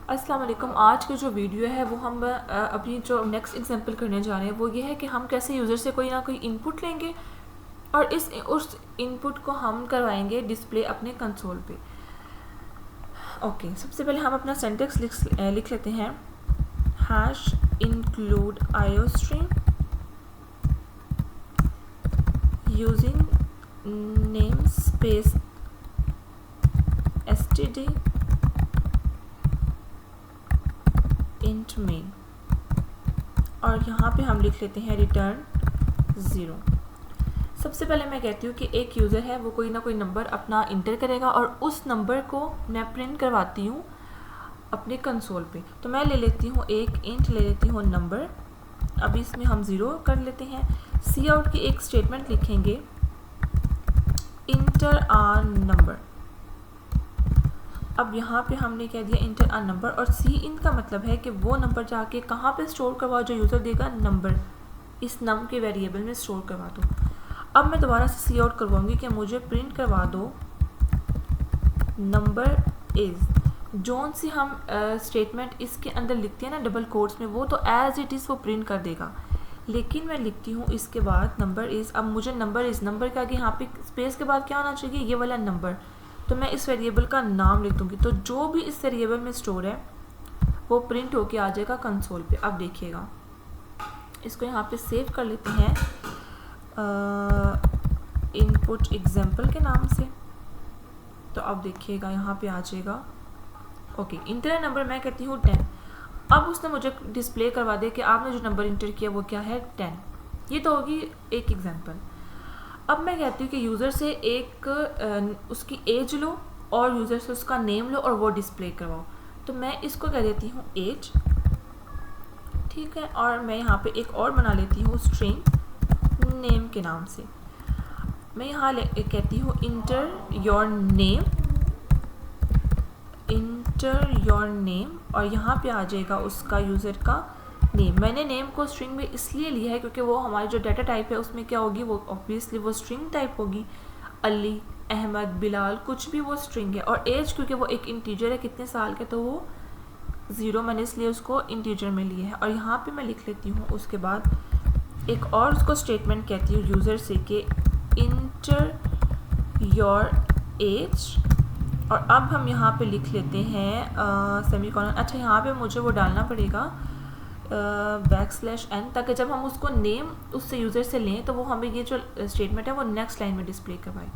अस्सलाम वालेकुम। आज की जो वीडियो है वो हम अभी जो नेक्स्ट एग्जांपल करने जा रहे हैं वो ये है कि हम कैसे यूज़र से कोई ना कोई इनपुट लेंगे और उस इनपुट को हम करवाएंगे डिस्प्ले अपने कंसोल पे। ओके, सबसे पहले हम अपना सेंटेक्स लिख लेते हैं। Hash include iostream using name space STD int main, और यहाँ पे हम लिख लेते हैं रिटर्न 0। सबसे पहले मैं कहती हूँ कि एक यूज़र है वो कोई ना कोई नंबर अपना इंटर करेगा और उस नंबर को मैं प्रिंट करवाती हूँ अपने कंसोल पे। तो मैं ले लेती हूँ एक इंट ले लेती हूँ नंबर। अभी इसमें हम 0 कर लेते हैं। सी आउट की एक स्टेटमेंट लिखेंगे इंटर आ नंबर। अब यहाँ पे हमने कह दिया इंटर अ नंबर, और सी इन का मतलब है कि वो नंबर जाके कहाँ पे स्टोर करवाओ जो यूज़र देगा नंबर, इस नम के वेरिएबल में स्टोर करवा दो। अब मैं दोबारा से सी आउट करवाऊंगी कि मुझे प्रिंट करवा दो नंबर इज़। जोन सी हम स्टेटमेंट इसके अंदर लिखते हैं ना डबल कोट्स में, वो तो एज इट इज़ वो प्रिंट कर देगा, लेकिन मैं लिखती हूँ इसके बाद नंबर इज़। अब मुझे नंबर इज़, नंबर के आगे यहाँ पे स्पेस के बाद क्या होना चाहिए, ये वाला नंबर। तो मैं इस वेरिएबल का नाम लिख दूंगी, तो जो भी इस वेरिएबल में स्टोर है वो प्रिंट होके आ जाएगा कंसोल पे। अब देखिएगा, इसको यहाँ पे सेव कर लेते हैं इनपुट एग्जाम्पल के नाम से। तो अब देखिएगा यहाँ पे आ जाएगा। ओके, इंटर नंबर मैं कहती हूँ 10। अब उसने मुझे डिस्प्ले करवा दे कि आपने जो नंबर इंटर किया वो क्या है 10। ये तो होगी एक एग्जाम्पल। अब मैं कहती हूँ कि यूज़र से एक उसकी एज लो और यूज़र से उसका नेम लो और वो डिस्प्ले करवाओ। तो मैं इसको कह देती हूँ एज, ठीक है, और मैं यहाँ पे एक और बना लेती हूँ स्ट्रिंग नेम के नाम से। मैं यहाँ कहती हूँ inter your name, inter your name, और यहाँ पे आ जाएगा उसका यूज़र का नेम। मैंने नेम को स्ट्रिंग में इसलिए लिया है क्योंकि वो हमारी जो डाटा टाइप है उसमें क्या होगी, वो ऑब्वियसली वो स्ट्रिंग टाइप होगी। अली, अहमद, बिलाल, कुछ भी वो स्ट्रिंग है। और एज क्योंकि वो एक इंटीजर है, कितने साल का, तो वो 0 मैंने इसलिए उसको इंटीजर में लिया है। और यहाँ पे मैं लिख लेती हूँ उसके बाद एक और उसको स्टेटमेंट कहती हूँ यूज़र से कि इंटर योर एज, और अब हम यहाँ पे लिख लेते हैं सेमीकोलन। अच्छा, यहाँ पे मुझे वो डालना पड़ेगा \n, ताकि जब हम उसको नेम उससे यूज़र से लें तो वो हमें ये जो स्टेटमेंट है वो नेक्स्ट लाइन में डिस्प्ले करवाए।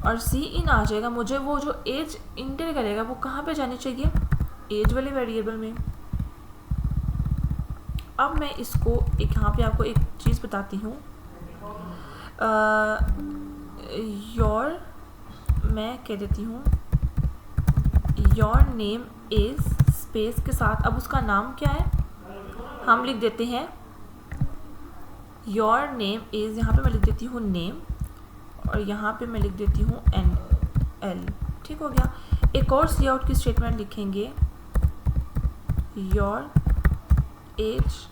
और सी इन आ जाएगा। मुझे वो जो एज इंटर करेगा वो कहाँ पे जानी चाहिए, एज वाले वेरिएबल में। अब मैं इसको एक यहाँ पे आपको एक चीज़ बताती हूँ। योर, मैं कह देती हूँ योर नेम इज़ स्पेस के साथ, अब उसका नाम क्या है हम लिख देते हैं योर नेम इज़। यहाँ पे मैं लिख देती हूँ नेम, और यहाँ पे मैं लिख देती हूँ NL। ठीक हो गया। एक और सी आउट की स्टेटमेंट लिखेंगे योर एज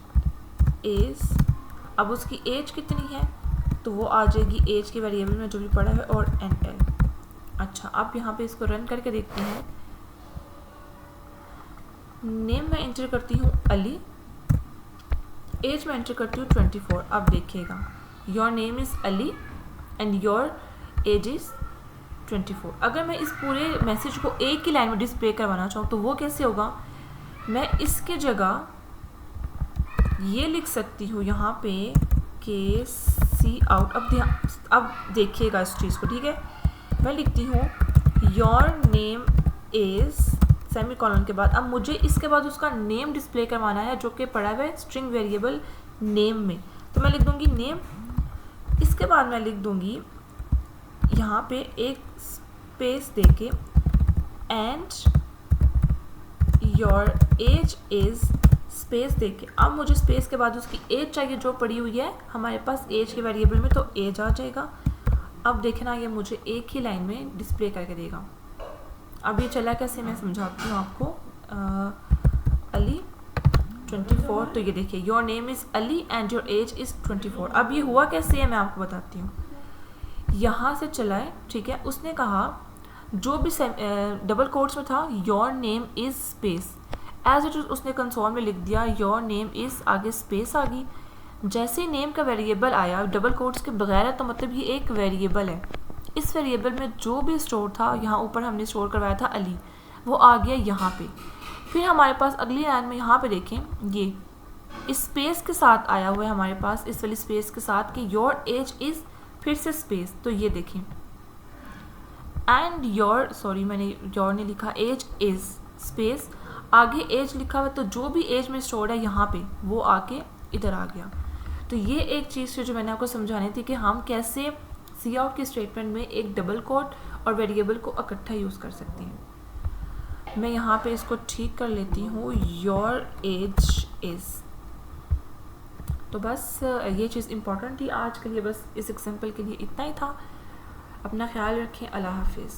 इज़। अब उसकी एज कितनी है तो वो आ जाएगी एज के वेरिएबल में जो भी पड़ा है, और NL। अच्छा, अब यहाँ पे इसको रन करके देखते हैं। नेम मैं एंटर करती हूँ अली, एज मैं एंटर करती हूँ 24। अब देखिएगा your name is Ali and your age is 24। अगर मैं इस पूरे मैसेज को एक ही लाइन में डिस्प्ले करवाना चाहूँ तो वो कैसे होगा, मैं इसके जगह ये लिख सकती हूँ यहाँ पे के सी आउट। अब देखिएगा इस चीज़ को, ठीक है। मैं लिखती हूँ योर नेम इज़ सेमीकोलन के बाद। अब मुझे इसके बाद उसका नेम डिस्प्ले करवाना है जो कि पड़ा हुआ है स्ट्रिंग वेरिएबल नेम में। तो मैं लिख दूँगी नेम, इसके बाद मैं लिख दूँगी यहाँ पे एक स्पेस देके and your age is space देके। अब मुझे स्पेस के बाद उसकी एज चाहिए जो पड़ी हुई है हमारे पास एज के वेरिएबल में, तो एज आ जाएगा। अब देखना, ये मुझे एक ही लाइन में डिस्प्ले करके देगा। अब ये चला कैसे मैं समझाती हूँ आपको। अली 24, तो ये देखिए your name is Ali and your age is 24। अब ये हुआ कैसे है मैं आपको बताती हूँ। यहाँ से चला है, ठीक है। उसने कहा जो भी डबल कोट्स में था your name is space, as it is उसने कंसोल में लिख दिया योर नेम इज़, आगे स्पेस आ गई। जैसे ही नेम का वेरिएबल आया डबल कोट्स के बगैर है, तो मतलब ये एक वेरिएबल है। इस वेरिएबल में जो भी स्टोर था, यहाँ ऊपर हमने स्टोर करवाया था अली, वो आ गया यहाँ पे। फिर हमारे पास अगली लाइन में यहाँ पे देखें, ये इस स्पेस के साथ आया हुआ है हमारे पास, इस वाली स्पेस के साथ कि योर एज इज़, फिर से स्पेस। तो ये देखें एंड योर, सॉरी मैंने योर नहीं लिखा, एज इज़ स्पेस, आगे एज लिखा हुआ, तो जो भी एज में स्टोर्ड है यहाँ पे वो आके इधर आ गया। तो ये एक चीज़ जो मैंने आपको समझानी थी कि हम कैसे सी आउट के स्टेटमेंट में एक डबल कोट और वेरिएबल को इकट्ठा यूज़ कर सकते हैं। मैं यहाँ पे इसको ठीक कर लेती हूँ, योर एज इज़। तो बस ये चीज़ इम्पॉर्टेंट थी आज के लिए, बस इस एग्जाम्पल के लिए इतना ही था। अपना ख्याल रखें, अल्लाह हाफिज़।